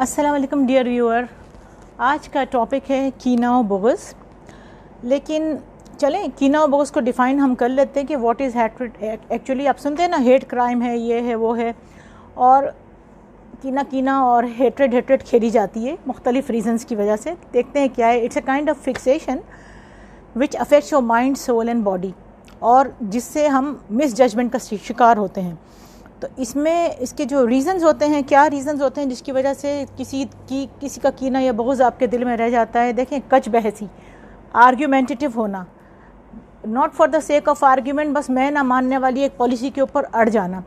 अस्सलाम वालेकुम dear viewer, आज का टॉपिक है कीना और बुग़्ज़। लेकिन चलें कीना और बुग़्ज़ को डिफ़ाइन हम कर लेते हैं कि व्हाट इज़ हेट्रेड। एक्चुअली आप सुनते हैं ना, हेट क्राइम है, ये है वो है, और कीना और हेट्रेड खेली जाती है मुख्तलिफ रीज़न्स की वजह से। देखते हैं क्या है। It's a kind of fixation which affects your mind, soul and body, और जिससे हम मिस जजमेंट का शिकार होते हैं। तो इसमें इसके जो रीज़न्स होते हैं, क्या रीज़न्स होते हैं जिसकी वजह से किसी का कीना या बुग़्ज़ आपके दिल में रह जाता है। देखें, कच बहसी, आर्ग्यूमेंटेटिव होना, not for the sake of argument, बस मैं ना मानने वाली एक पॉलिसी के ऊपर अड़ जाना,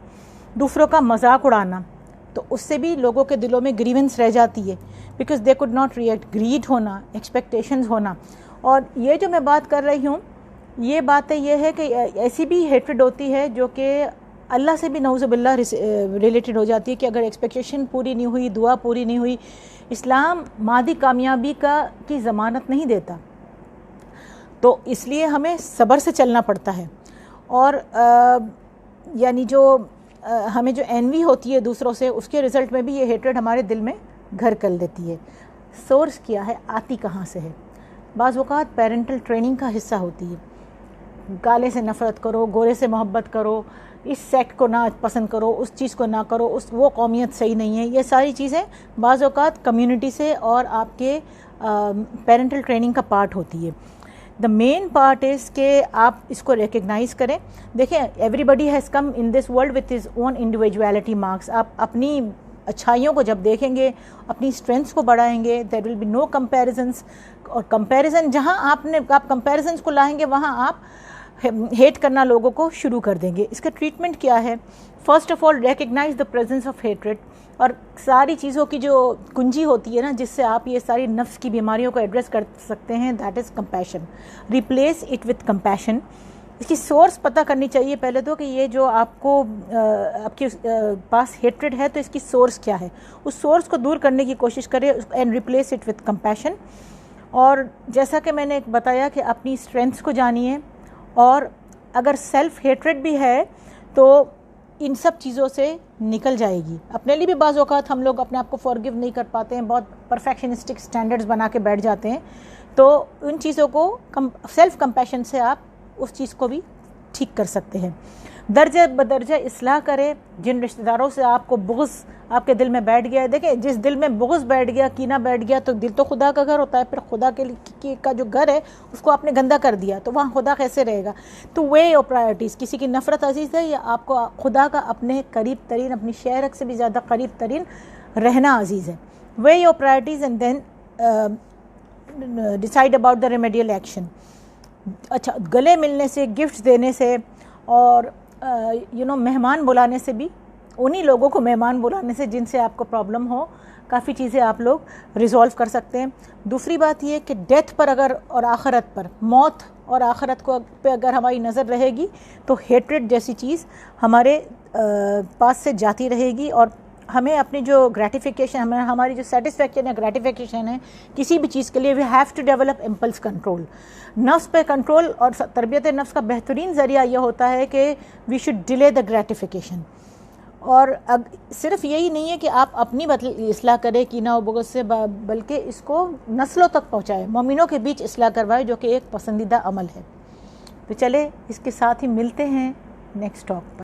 दूसरों का मजाक उड़ाना, तो उससे भी लोगों के दिलों में ग्रीवेंस रह जाती है, because they could not react. Greed होना, एक्सपेक्टेशंस होना। और ये जो मैं बात कर रही हूँ, ये बातें ये है कि ऐसी भी हेट्रेड होती है जो कि अल्लाह से भी नऊज़ुबिल्लाह रिलेटेड हो जाती है कि अगर एक्सपेक्टेशन पूरी नहीं हुई, दुआ पूरी नहीं हुई, इस्लाम मादी कामयाबी की ज़मानत नहीं देता। तो इसलिए हमें सब्र से चलना पड़ता है। और यानी जो हमें जो एनवी होती है दूसरों से, उसके रिज़ल्ट में भी ये हेट्रेड हमारे दिल में घर कर लेती है। सोर्स क्या है, आती कहाँ से है? बाज़ औक़ात पेरेंटल ट्रेनिंग का हिस्सा होती है। काले से नफ़रत करो, गोरे से मोहब्बत करो, इस सेक्ट को ना पसंद करो, उस चीज़ को ना करो, वो कौमियत सही नहीं है। ये सारी चीज़ें बाज़ औक़ात कम्युनिटी से और आपके पेरेंटल ट्रेनिंग का पार्ट होती है। द मेन पार्ट इज़ कि आप इसको रिकग्नाइज़ करें। देखें, everybody has come in this world with his own individuality marks. आप अपनी अच्छाइयों को जब देखेंगे, अपनी स्ट्रेंथ्स को बढ़ाएंगे, there will be no comparisons. और कंपैरिजन जहाँ आप कंपैरिजंस को लाएंगे, वहाँ आप हेट करना लोगों को शुरू कर देंगे। इसका ट्रीटमेंट क्या है? First of all, recognise the presence of hatred. और सारी चीज़ों की जो कुंजी होती है ना, जिससे आप ये सारी नफ्स की बीमारियों को एड्रेस कर सकते हैं, that is compassion. Replace it with compassion. इसकी सोर्स पता करनी चाहिए पहले तो, कि ये जो आपके पास हेट्रेड है, तो इसकी सोर्स क्या है। उस सोर्स को दूर करने की कोशिश करें and replace it with compassion. और जैसा कि मैंने बताया कि अपनी स्ट्रेंथ्स को जानिए, और अगर सेल्फ हेट्रेड भी है तो इन सब चीज़ों से निकल जाएगी। अपने लिए भी बाज़ औक़ात हम लोग अपने आप को फॉरगिव नहीं कर पाते हैं, बहुत परफेक्शनिस्टिक स्टैंडर्ड्स बना के बैठ जाते हैं। तो उन चीज़ों को सेल्फ कंपैशन से आप उस चीज़ को भी ठीक कर सकते हैं। दर्जे बदर्जा इस्लाह करें। जिन रिश्तेदारों से आपको बुग़्ज़ आपके दिल में बैठ गया है, देखें, जिस दिल में बुग़्ज़ बैठ गया, कीना बैठ गया, तो दिल तो खुदा का घर होता है। फिर खुदा का जो घर है, उसको आपने गंदा कर दिया, तो वहाँ खुदा कैसे रहेगा? तो वे योर प्रायोरिटीज़। किसी की नफ़रत अजीज़ है, या आपको खुदा का अपने करीब तरीन, अपनी शहरक से भी ज़्यादा करीब तरीन रहना अजीज़ है? Weigh your priorities and then decide about the remedial action. अच्छा, गले मिलने से, गिफ्ट देने से, और मेहमान बुलाने से भी, उन्हीं लोगों को मेहमान बुलाने से जिनसे आपको प्रॉब्लम हो, काफ़ी चीज़ें आप लोग रिज़ॉल्व कर सकते हैं। दूसरी बात ये कि डेथ पर अगर, और आखिरत पर, मौत और आखिरत को पे अगर हमारी नज़र रहेगी, तो हेट्रेड जैसी चीज़ हमारे पास से जाती रहेगी। और हमें अपनी जो ग्रेटिफिकेशन, हमारी जो सेटिस्फेक्शन या ग्रेटिफिकेशन है किसी भी चीज़ के लिए, we have to develop impulse control. नफ्स पे कंट्रोल और तरबियत नफ्स का बेहतरीन ज़रिया यह होता है कि we should delay the gratification. और अब सिर्फ यही नहीं है कि आप अपनी इस्लाह करें कीना और बुग़्ज़ से, बल्कि इसको नस्लों तक पहुँचाएँ, मोमिनों के बीच इस्लाह करवाए, जो कि एक पसंदीदा अमल है। तो चले इसके साथ ही मिलते हैं नेक्स्ट टॉक पर।